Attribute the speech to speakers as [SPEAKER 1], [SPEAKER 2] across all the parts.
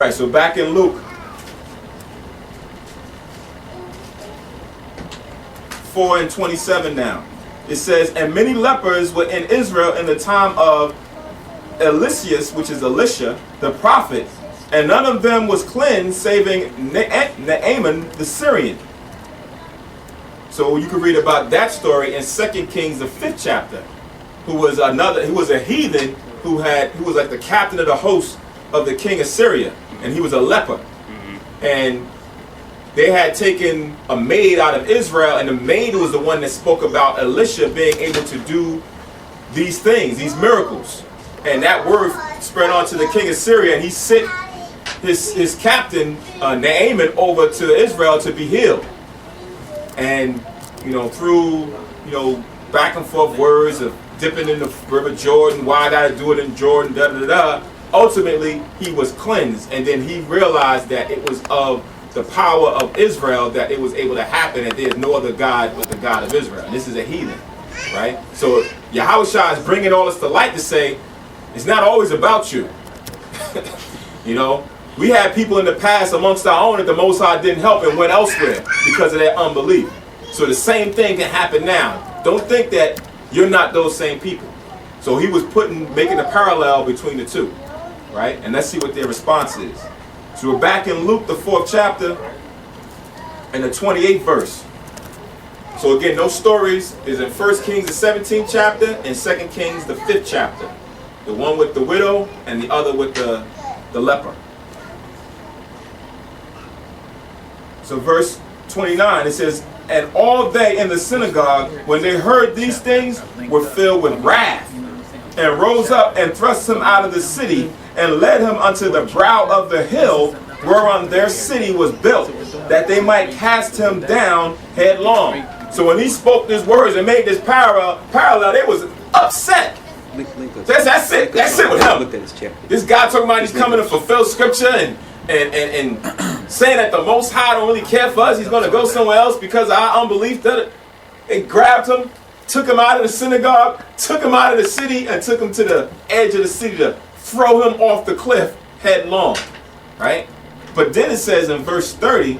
[SPEAKER 1] All right, so back in Luke 4:27 now. It says, and many lepers were in Israel in the time of Eliseus, which is Elisha, the prophet, and none of them was cleansed, saving Naaman the Syrian. So you can read about that story in 2 Kings, the 5th chapter, who was a heathen who was like the captain of the host of the king of Syria, and he was a leper. And they had taken a maid out of Israel, and the maid was the one that spoke about Elisha being able to do these things, these miracles. And that word spread on to the king of Syria, and he sent his captain, Naaman, over to Israel to be healed. And, through, back and forth words of dipping in the river Jordan, why I gotta do it in Jordan, ultimately, he was cleansed. And then he realized that it was of the power of Israel that it was able to happen, and there's no other God but the God of Israel. And this is a heathen, right? So Yahushua is bringing all this to light to say, it's not always about you. We had people in the past amongst our own that the Most High didn't help and went elsewhere because of their unbelief. So the same thing can happen now. Don't think that you're not those same people. So he was making a parallel between the two, right? And let's see what their response is. So we're back in Luke, the 4th chapter, and the 28th verse. So again, those stories is in 1 Kings, the 17th chapter, and 2 Kings, the 5th chapter. The one with the widow and the other with the leper. So verse 29, it says, and all they in the synagogue, when they heard these things, were filled with wrath, and rose up and thrust him out of the city, and led him unto the brow of the hill whereon their city was built, that they might cast him down headlong. So when he spoke these words and made this parallel, they was upset. That's it. That's it with him. This guy talking about he's coming to fulfill scripture and saying that the Most High don't really care for us. He's going to go somewhere else because of our unbelief. That it grabbed him, took him out of the synagogue, took him out of the city, and took him to the edge of the city to throw him off the cliff headlong. Right? But then it says in verse 30,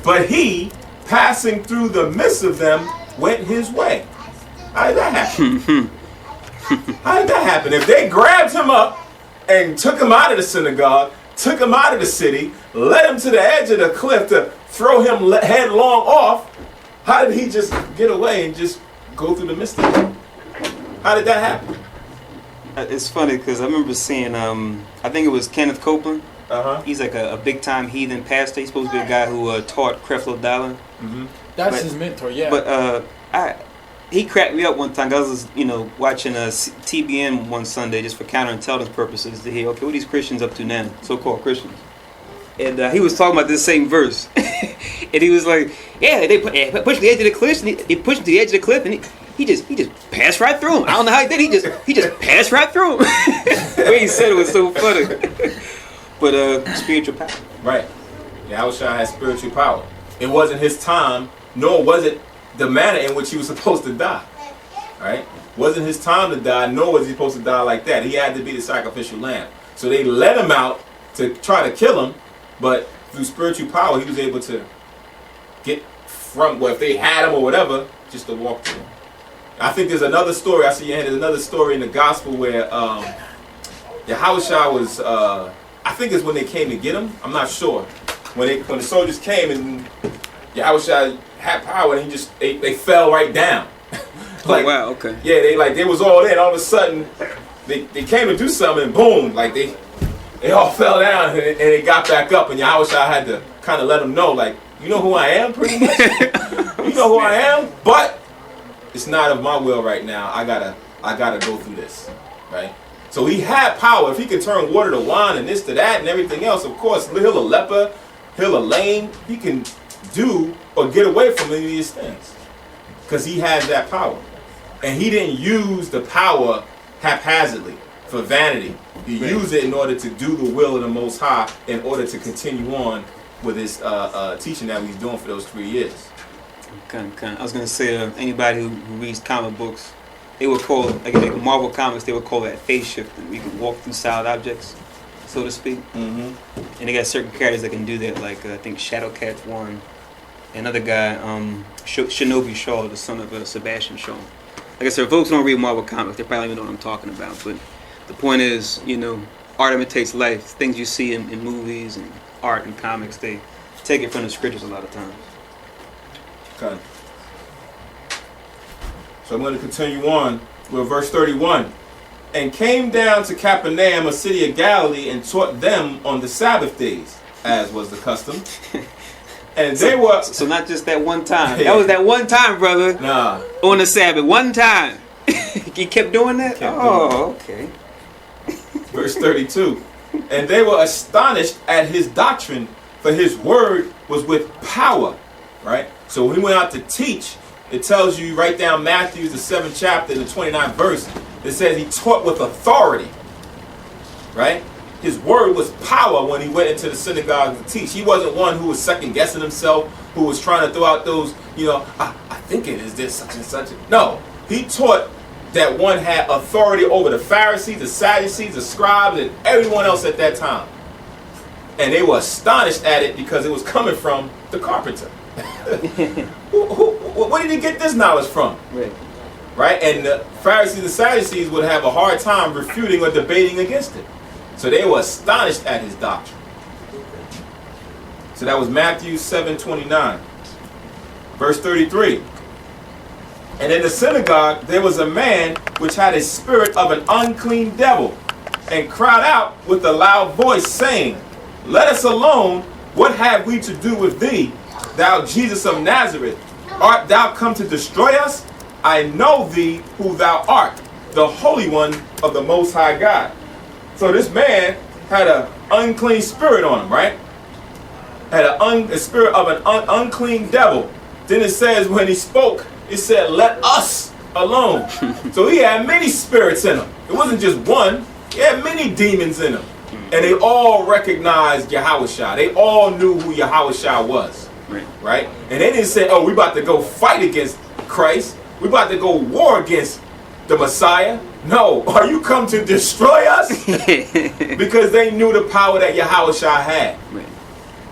[SPEAKER 1] but he, passing through the midst of them, went his way. How did that happen? How did that happen? If they grabbed him up and took him out of the synagogue, took him out of the city, led him to the edge of the cliff to throw him headlong off, how did he just get away and just go through the midst of them? How did that happen?
[SPEAKER 2] It's funny because I remember seeing, I think it was Kenneth Copeland. He's like a big-time heathen pastor. He's supposed to be a guy who taught Creflo Dollar.
[SPEAKER 3] That's his mentor, yeah.
[SPEAKER 2] But he cracked me up one time. I was, watching TBN one Sunday just for counterintelligence purposes to hear, okay, what are these Christians up to now, so-called Christians? And he was talking about this same verse, and he was like, "Yeah, they pushed the edge of the cliff, and he pushed him to the edge of the cliff, and he just passed right through him. I don't know how he did. He just passed right through him." The way he said it was so funny. But spiritual power,
[SPEAKER 1] right? Yahushua has spiritual power. It wasn't his time, nor was it the manner in which he was supposed to die. Right? Wasn't his time to die, nor was he supposed to die like that. He had to be the sacrificial lamb. So they let him out to try to kill him, but through spiritual power, he was able to get from, if they had him or whatever, just to walk through him. I think there's another story, I see your hand, there's another story in the gospel where Yahushua was, I think it's when they came to get him, I'm not sure. When the soldiers came and Yahushua had power and they fell right down.
[SPEAKER 2] Like, oh, wow, okay.
[SPEAKER 1] Yeah, they was all in. All of a sudden, they came to do something and boom, like they all fell down and they got back up, and Yahushua had to kind of let them know, like, you know who I am, pretty much. You know who I am, but it's not of my will right now. I gotta go through this, right? So he had power. If he could turn water to wine and this to that and everything else, of course, heal a leper, heal a lame. He can do or get away from any of these things because he has that power. And he didn't use the power haphazardly for vanity. He used it in order to do the will of the Most High, in order to continue on with his teaching that he's doing for those 3 years.
[SPEAKER 2] I was going to say, anybody who reads comic books, they would call, like Marvel Comics, they would call that phase shifting. You can walk through solid objects. so to speak.
[SPEAKER 1] Mm-hmm.
[SPEAKER 2] And they got certain characters that can do that, like I think Shadowcat's one. Another guy, Shinobi Shaw, the son of Sebastian Shaw. Like I said, if folks don't read Marvel comics, they probably don't know what I'm talking about. But the point is, you know, art imitates life. Things you see in movies and art and comics, they take it from the scriptures a lot of times.
[SPEAKER 1] Okay. So I'm going to continue on with verse 31. And came down to Capernaum, a city of Galilee, and taught them on the Sabbath days, as was the custom. And they were...
[SPEAKER 2] So not just that one time. That was that one time, brother.
[SPEAKER 1] Nah.
[SPEAKER 2] On the Sabbath. One time. You kept doing that? Okay.
[SPEAKER 1] Verse 32. And they were astonished at his doctrine, for his word was with power. Right? So when he went out to teach, it tells you, write down Matthew, the 7th chapter, the 29th verse. It says he taught with authority. Right? His word was power when he went into the synagogue to teach. He wasn't one who was second guessing himself, who was trying to throw out those, you know, I think it is this, such and such. No, he taught that one had authority over the Pharisees, the Sadducees, the scribes, and everyone else at that time. And they were astonished at it because it was coming from the carpenter. Where did he get this knowledge from? Right? And the Pharisees and Sadducees would have a hard time refuting or debating against it. So they were astonished at his doctrine. So that was Matthew 7:29. Verse 33. And in the synagogue there was a man which had a spirit of an unclean devil, and cried out with a loud voice, saying, Let us alone, what have we to do with thee, thou Jesus of Nazareth? Art thou come to destroy us? I know thee who thou art, the Holy One of the Most High God. So this man had an unclean spirit on him, right? Had a spirit of an unclean devil. Then it says when he spoke, it said, let us alone. So he had many spirits in him. It wasn't just one. He had many demons in him. And they all recognized Yahushua. They all knew who Yahushua was. Right? And they didn't say, oh, we about to go fight against Christ. We about to go war against the Messiah. No, are you come to destroy us? Because they knew the power that Yahushua had.
[SPEAKER 2] Right.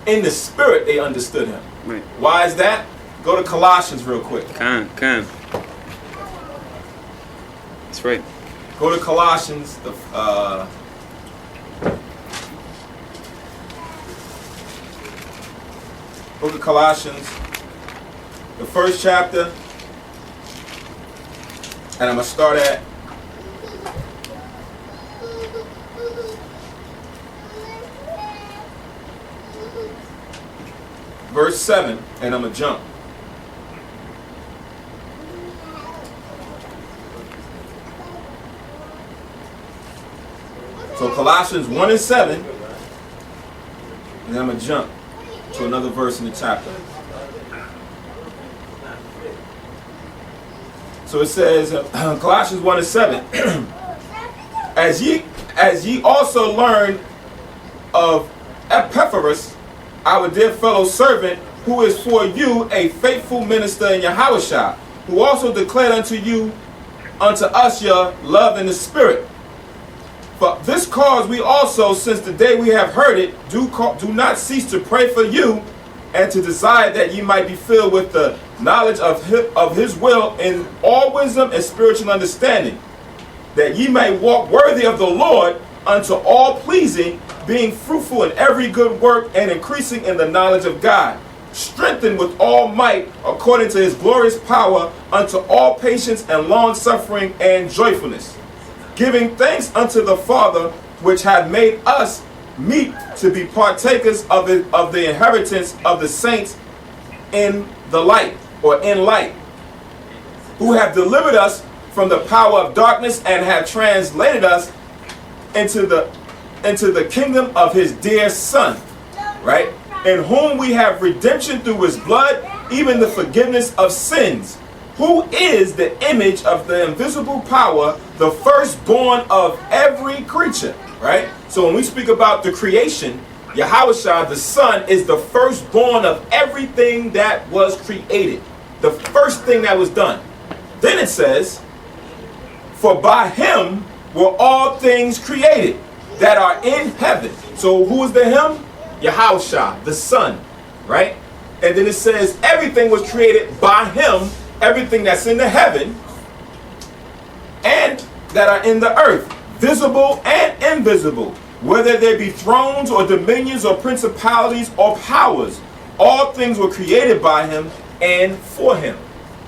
[SPEAKER 1] In the spirit, they understood him.
[SPEAKER 2] Right.
[SPEAKER 1] Why is that? Go to Colossians real quick.
[SPEAKER 2] Come. That's right.
[SPEAKER 1] Go to Colossians, book of Colossians, the 1st chapter, and I'm going to start at verse 7, and I'm going to jump. So Colossians 1 and 7, and then I'm going to jump to another verse in the chapter. So it says, Colossians 1 and 7, as ye also learned of Epaphras, our dear fellow servant, who is for you a faithful minister in Yahushua, who also declared unto us your love in the Spirit. For this cause we also, since the day we have heard it, do not cease to pray for you, and to desire that ye might be filled with the knowledge of his will in all wisdom and spiritual understanding, that ye may walk worthy of the Lord unto all pleasing, being fruitful in every good work and increasing in the knowledge of God, strengthened with all might according to his glorious power unto all patience and long suffering and joyfulness, giving thanks unto the Father, which hath made us meet to be partakers of the inheritance of the saints in the light, or in light, who have delivered us from the power of darkness and have translated us into the kingdom of his dear Son, right? In whom we have redemption through his blood, even the forgiveness of sins, who is the image of the invisible power, the firstborn of every creature, right? So when we speak about the creation, Yahushua, the Son, is the firstborn of everything that was created. The first thing that was done. Then it says, for by him were all things created that are in heaven So who is the him? Yahushua, the Son, right? And then it says everything was created by him, everything that's in the heaven and that are in the earth, visible and invisible, whether there be thrones or dominions or principalities or powers. All things were created by him and for him,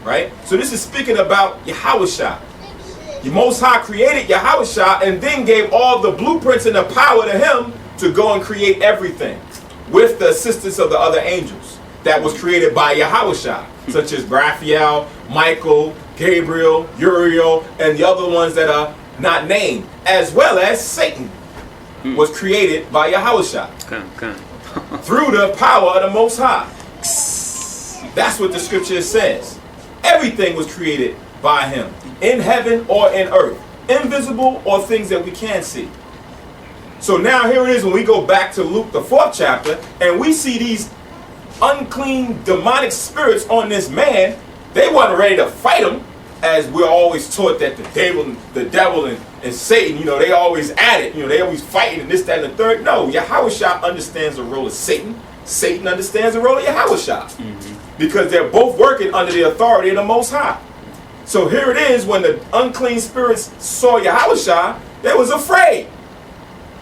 [SPEAKER 1] right? So this is speaking about Yahushua. The Most High created Yahushua and then gave all the blueprints and the power to him to go and create everything with the assistance of the other angels that was created by Yahushua, such as Raphael, Michael, Gabriel, Uriel, and the other ones that are not named, as well as Satan was created by Yahushua through the power of the Most High. That's what the scripture says. Everything was created by him, in heaven or in earth, invisible or things that we can't see. So now here it is when we go back to Luke the 4th chapter, and we see these unclean demonic spirits on this man. They weren't ready to fight him, as we're always taught that the devil and Satan, they always at it. They always fighting and this, that, and the third. No, Yahushua understands the role of Satan. Satan understands the role of Yahushua. Because they're both working under the authority of the Most High. So here it is, when the unclean spirits saw Yahushua, they was afraid.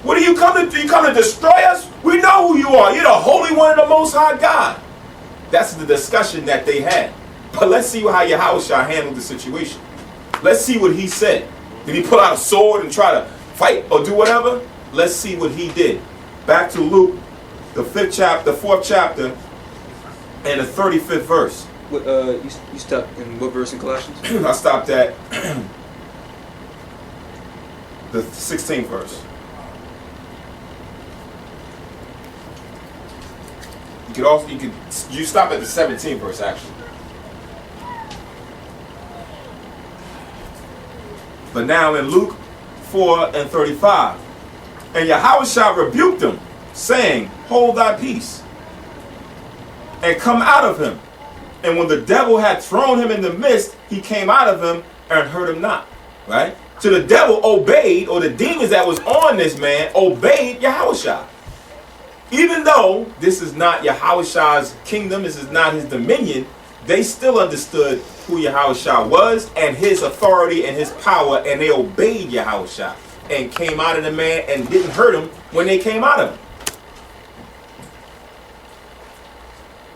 [SPEAKER 1] What are you coming to? You come to destroy us? We know who you are. You're the Holy One of the Most High God. That's the discussion that they had. But let's see how Yahushua handled the situation. Let's see what he said. Did he pull out a sword and try to fight or do whatever? Let's see what he did. Back to Luke, the 5th chapter, the 4th chapter, and the 35th verse.
[SPEAKER 2] What, you stopped in what verse in Colossians?
[SPEAKER 1] I stopped at the 16th verse. You stop at the 17th verse actually. But now in Luke 4 and 35, and Yahushua rebuked them, saying, hold thy peace, and come out of him. And when the devil had thrown him in the midst, he came out of him and hurt him not. Right? So the devil obeyed, or the demons that was on this man obeyed Yahushua. Even though this is not Yahushua's kingdom, this is not his dominion, they still understood who Yahushua was and his authority and his power, and they obeyed Yahushua and came out of the man and didn't hurt him when they came out of him.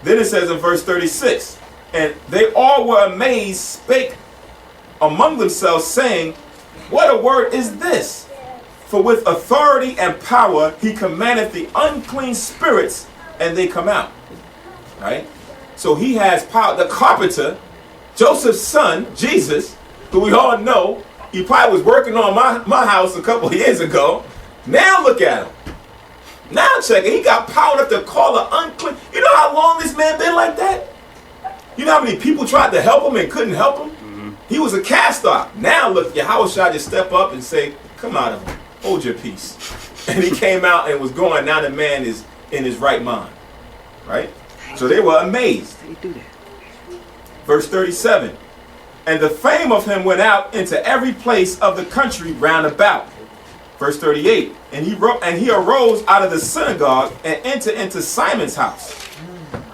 [SPEAKER 1] Then it says in verse 36, and they all were amazed, spake among themselves, saying, what a word is this? For with authority and power he commandeth the unclean spirits, and they come out. Right? So he has power. The carpenter, Joseph's son, Jesus, who we all know, he probably was working on my house a couple of years ago. Now look at him. Now check it. He got power enough to call an unclean. You know how long this man been like that? You know how many people tried to help him and couldn't help him? He was a cast off. Now look, Yahushua just step up and say, come out of him. Hold your peace. And he came out and was going. Now the man is in his right mind. Right? So they were amazed. Verse 37. And the fame of him went out into every place of the country round about. Verse 38. And he arose out of the synagogue and entered into Simon's house.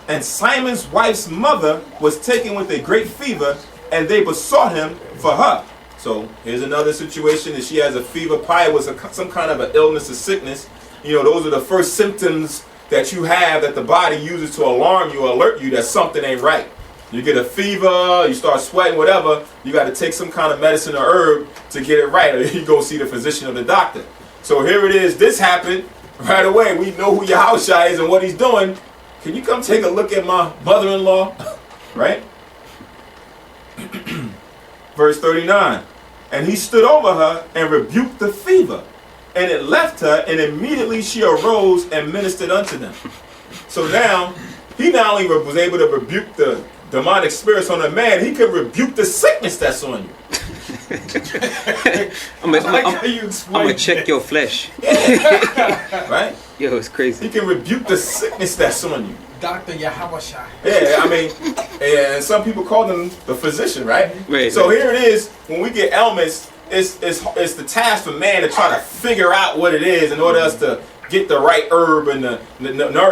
[SPEAKER 1] And Simon's wife's mother was taken with a great fever, and they besought him for her. So here's another situation that she has a fever. Probably was some kind of an illness or sickness. Those are the first symptoms that you have that the body uses to alarm you, alert you that something ain't right. You get a fever, you start sweating, whatever, you got to take some kind of medicine or herb to get it right, or you go see the physician or the doctor. So here it is, this happened right away. We know who Yahushua is and what he's doing. Can you come take a look at my mother-in-law? Right? Verse 39. And he stood over her and rebuked the fever, and it left her, and immediately she arose and ministered unto them. So now, he not only was able to rebuke the demonic spirits on a man, he could rebuke the sickness that's on you.
[SPEAKER 2] I'm gonna check your flesh.
[SPEAKER 1] Right?
[SPEAKER 2] Yo, it's crazy.
[SPEAKER 1] He can rebuke the sickness that's on you.
[SPEAKER 3] Dr. Yahushua.
[SPEAKER 1] Yeah, and some people call them the physician, right? So here it is, when we get ailments, it's the task for man to try to figure out what it is in order us to get the right herb and the